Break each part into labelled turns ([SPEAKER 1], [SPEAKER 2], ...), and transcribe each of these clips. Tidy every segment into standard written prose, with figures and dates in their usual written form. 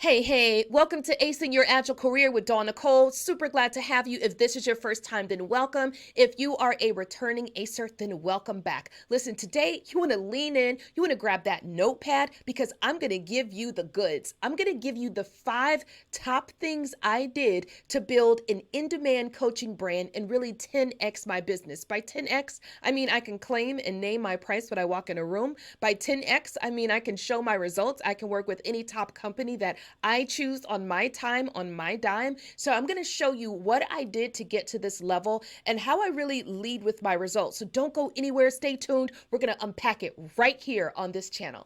[SPEAKER 1] Hey, welcome to Acing Your Agile Career with Dawn Nicole. Super glad to have you. If this is your first time, then welcome. If you are a returning Acer, then welcome back. Listen, today you want to lean in, you want to grab that notepad because I'm going to give you the goods. I'm going to give you the 5 top things I did to build an in-demand coaching brand and really 10x my business. By 10x, I mean I can claim and name my price when I walk in a room. By 10x, I mean I can show my results. I can work with any top company that I choose on my time, on my dime. So I'm going to show you what I did to get to this level and how I really lead with my results. So don't go anywhere. Stay tuned. We're going to unpack it right here on this channel.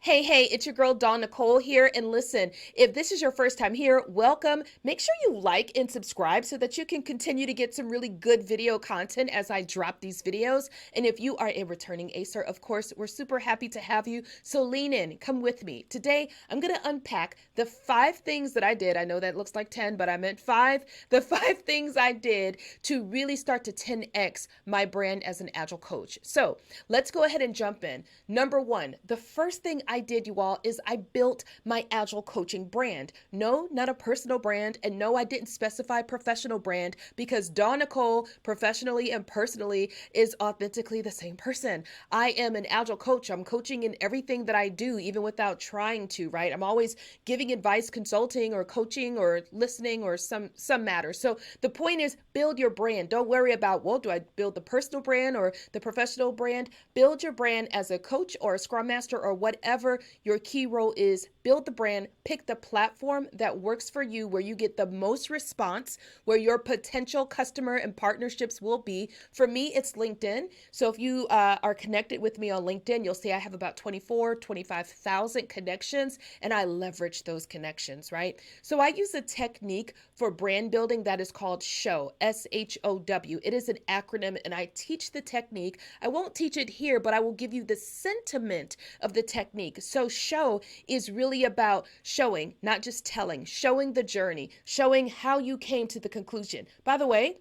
[SPEAKER 1] Hey, it's your girl Dawn Nicole here. And listen, if this is your first time here, welcome. Make sure you like and subscribe so that you can continue to get some really good video content as I drop these videos. And if you are a returning Acer, of course, we're super happy to have you. So lean in, come with me. Today, I'm going to unpack the 5 things that I did. I know that looks like 10, but I meant 5. The 5 things I did to really start to 10x my brand as an Agile coach. So let's go ahead and jump in. Number 1, the first thing I did, you all, is I built my Agile coaching brand. No, not a personal brand. And no, I didn't specify professional brand because Dawn Nicole, professionally and personally, is authentically the same person. I am an Agile coach. I'm coaching in everything that I do, even without trying to, right? I'm always giving advice, consulting or coaching or listening or some matter. So the point is build your brand. Don't worry about, well, do I build the personal brand or the professional brand? Build your brand as a coach or a scrum master or whatever your key role is. Build the brand, pick the platform that works for you, where you get the most response, where your potential customer and partnerships will be. For me, it's LinkedIn. So if you are connected with me on LinkedIn, you'll see I have about 25,000 connections, and I leverage those connections, right? So I use a technique for brand building that is called SHOW, SHOW. It is an acronym, and I teach the technique. I won't teach it here, but I will give you the sentiment of the technique. So SHOW is really about showing, not just telling, showing the journey, showing how you came to the conclusion. By the way,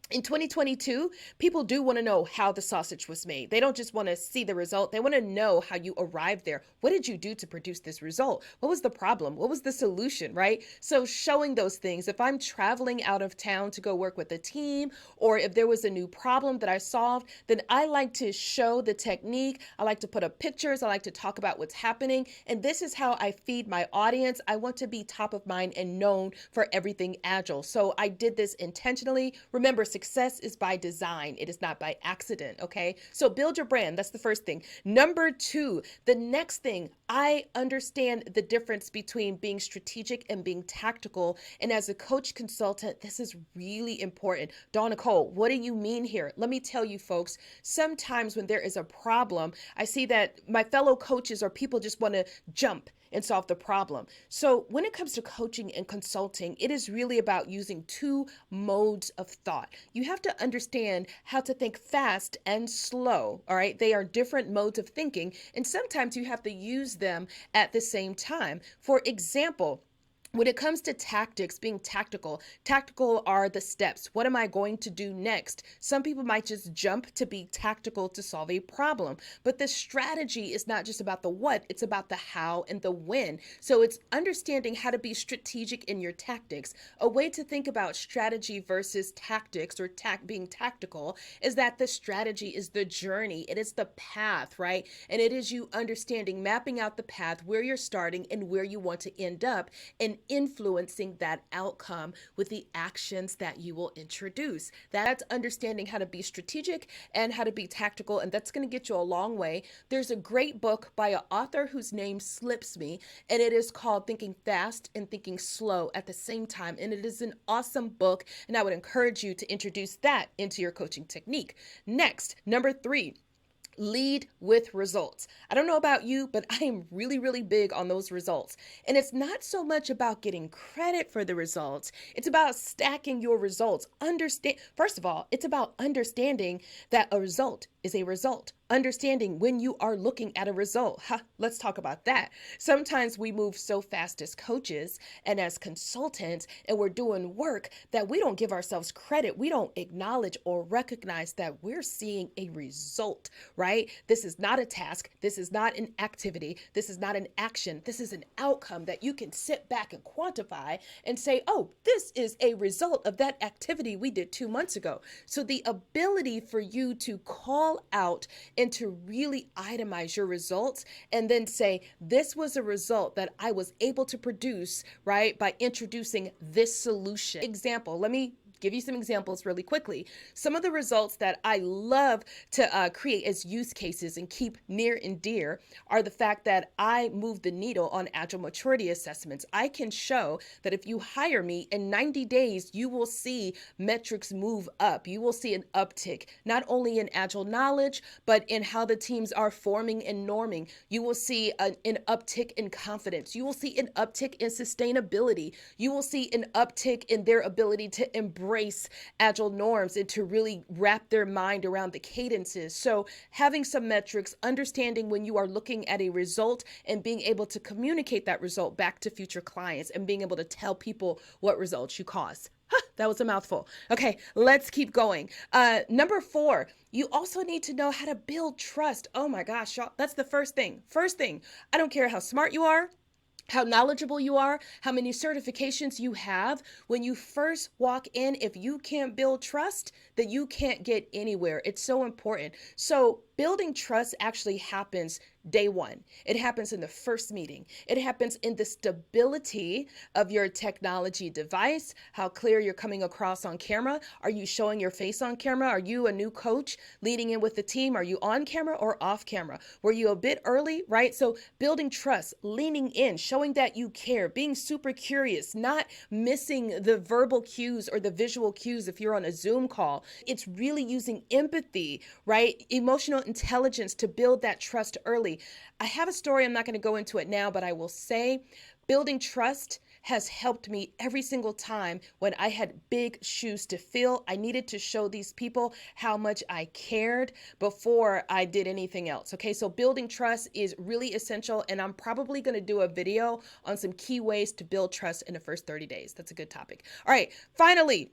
[SPEAKER 1] in 2022, people do want to know how the sausage was made. They don't just want to see the result. They want to know how you arrived there. What did you do to produce this result? What was the problem? What was the solution, right? So showing those things. If I'm traveling out of town to go work with a team, or if there was a new problem that I solved, then I like to show the technique. I like to put up pictures. I like to talk about what's happening. And this is how I feed my audience. I want to be top of mind and known for everything Agile. So I did this intentionally. Remember, success is by design. It is not by accident, okay? So build your brand. That's the first thing. Number 2, the next thing, I understand the difference between being strategic and being tactical. And as a coach consultant, this is really important. Dawn Nicole, what do you mean here? Let me tell you, folks, sometimes when there is a problem, I see that my fellow coaches or people just want to jump and solve the problem. So when it comes to coaching and consulting, it is really about using 2 modes of thought. You have to understand how to think fast and slow, all right? They are different modes of thinking, and sometimes you have to use them at the same time. For example, when it comes to tactics, being tactical are the steps. What am I going to do next? Some people might just jump to be tactical to solve a problem, but the strategy is not just about the what, it's about the how and the when. So it's understanding how to be strategic in your tactics. A way to think about strategy versus tactics or being tactical is that the strategy is the journey. It is the path, right? And it is you understanding, mapping out the path, where you're starting and where you want to end up, and influencing that outcome with the actions that you will introduce. That's understanding how to be strategic and how to be tactical, and that's going to get you a long way. There's a great book by an author whose name slips me, and it is called Thinking Fast and Thinking Slow at the same time, and it is an awesome book, and I would encourage you to introduce that into your coaching technique. Next, number 3. Lead with results. I don't know about you, but I am really big on those results. And it's not so much about getting credit for the results. It's about stacking your results. First of all, it's about understanding that a result is a result. Understanding when you are looking at a result. Let's talk about that. Sometimes we move so fast as coaches and as consultants, and we're doing work that we don't give ourselves credit. We don't acknowledge or recognize that we're seeing a result, right? This is not a task. This is not an activity. This is not an action. This is an outcome that you can sit back and quantify and say, oh, this is a result of that activity we did 2 months ago. So the ability for you to call out and to really itemize your results and then say, this was a result that I was able to produce, right, by introducing this solution. Example, let me give you some examples really quickly. Some of the results that I love to create as use cases and keep near and dear are the fact that I move the needle on agile maturity assessments. I can show that if you hire me in 90 days, you will see metrics move up. You will see an uptick, not only in agile knowledge, but in how the teams are forming and norming. You will see an uptick in confidence. You will see an uptick in sustainability. You will see an uptick in their ability to embrace agile norms and to really wrap their mind around the cadences. So having some metrics, understanding when you are looking at a result and being able to communicate that result back to future clients and being able to tell people what results you caused. That was a mouthful. Okay, let's keep going. Number 4, you also need to know how to build trust. Oh my gosh, y'all, that's the first thing. First thing, I don't care how smart you are, how knowledgeable you are, how many certifications you have. When you first walk in, if you can't build trust, then you can't get anywhere. It's so important. So building trust actually happens day one. It happens in the first meeting. It happens in the stability of your technology device, how clear you're coming across on camera. Are you showing your face on camera? Are you a new coach leading in with the team? Are you on camera or off camera? Were you a bit early, right? So building trust, leaning in, showing that you care, being super curious, not missing the verbal cues or the visual cues if you're on a Zoom call. It's really using empathy, right? Emotional intelligence to build that trust early. I have a story, I'm not going to go into it now, but I will say building trust has helped me every single time when I had big shoes to fill. I needed to show these people how much I cared before I did anything else. Okay, so building trust is really essential, and I'm probably going to do a video on some key ways to build trust in the first 30 days. That's a good topic. All right, finally,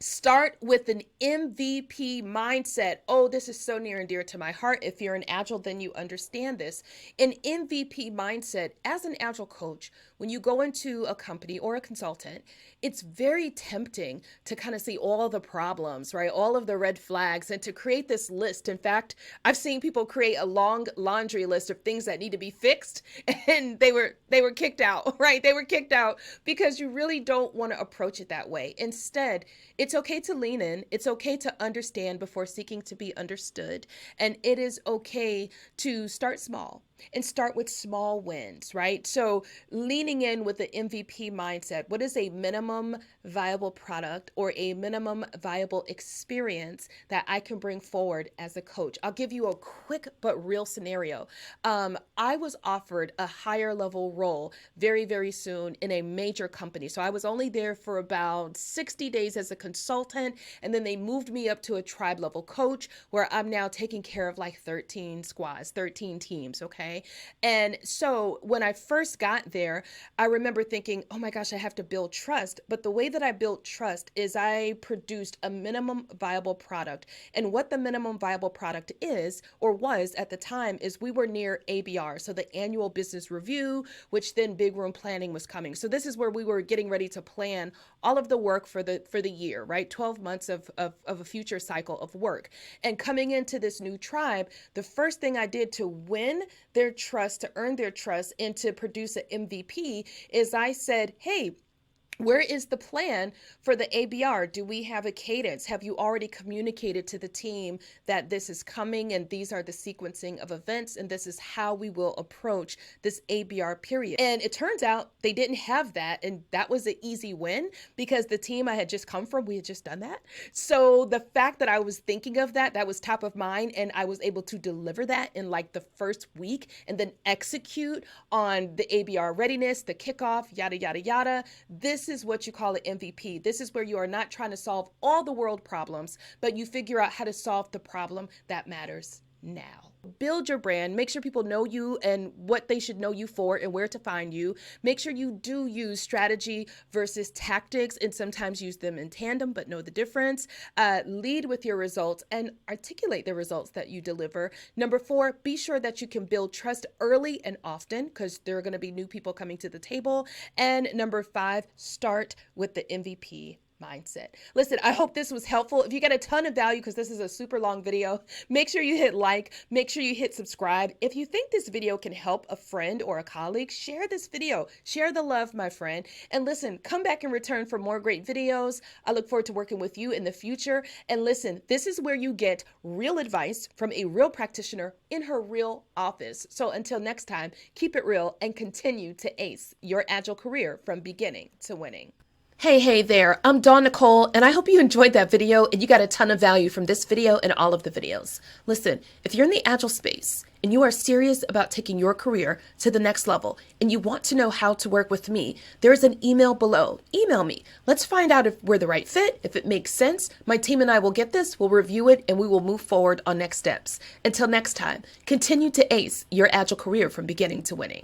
[SPEAKER 1] start with an MVP mindset. Oh, this is so near and dear to my heart. If you're an Agile, then you understand this. An MVP mindset, as an Agile coach, when you go into a company or a consultant, it's very tempting to kind of see all the problems, right? All of the red flags, and to create this list. In fact, I've seen people create a long laundry list of things that need to be fixed, and they were kicked out, right? They were kicked out because you really don't want to approach it that way. Instead, it's okay to lean in. It's okay to understand before seeking to be understood. And it is okay to start small and start with small wins, right? So leaning in with the MVP mindset, what is a minimum viable product or a minimum viable experience that I can bring forward as a coach? I'll give you a quick but real scenario. I was offered a higher level role very, very soon in a major company. So I was only there for about 60 days as a consultant, and then they moved me up to a tribe level coach where I'm now taking care of like 13 squads, 13 teams, okay? And so when I first got there, I remember thinking, oh my gosh, I have to build trust. But the way that I built trust is I produced a minimum viable product. And what the minimum viable product is, or was at the time, is we were near ABR, so the annual business review, which then big room planning was coming. So this is where we were getting ready to plan all of the work for the year, right? 12 months of a future cycle of work. And coming into this new tribe, the first thing I did to win their trust, to earn their trust, and to produce an MVP is I said, hey, where is the plan for the ABR? Do we have a cadence? Have you already communicated to the team that this is coming and these are the sequencing of events and this is how we will approach this ABR period? And it turns out they didn't have that, and that was an easy win because the team I had just come from, we had just done that. So the fact that I was thinking of that was top of mind, and I was able to deliver that in like the first week and then execute on the ABR readiness, the kickoff, yada, yada, yada. This this is what you call an MVP. This is where you are not trying to solve all the world problems, but you figure out how to solve the problem that matters now. Build your brand. Make sure people know you and what they should know you for and where to find you. Make sure you do use strategy versus tactics and sometimes use them in tandem, but know the difference. Lead with your results and articulate the results that you deliver. Number 4, be sure that you can build trust early and often because there are going to be new people coming to the table. And number 5, start with the MVP mindset. Listen, I hope this was helpful. If you get a ton of value, because this is a super long video, make sure you hit like, make sure you hit subscribe. If you think this video can help a friend or a colleague, share this video, share the love, my friend. And listen, come back in return for more great videos. I look forward to working with you in the future. And listen, this is where you get real advice from a real practitioner in her real office. So until next time, keep it real and continue to ace your Agile career from beginning to winning. Hey there, I'm Dawn Nicole, and I hope you enjoyed that video and you got a ton of value from this video and all of the videos. Listen, if you're in the Agile space and you are serious about taking your career to the next level and you want to know how to work with me, there's an email below. Email me. Let's find out if we're the right fit, if it makes sense. My team and I will get this, we'll review it, and we will move forward on next steps. Until next time, continue to ace your Agile career from beginning to winning.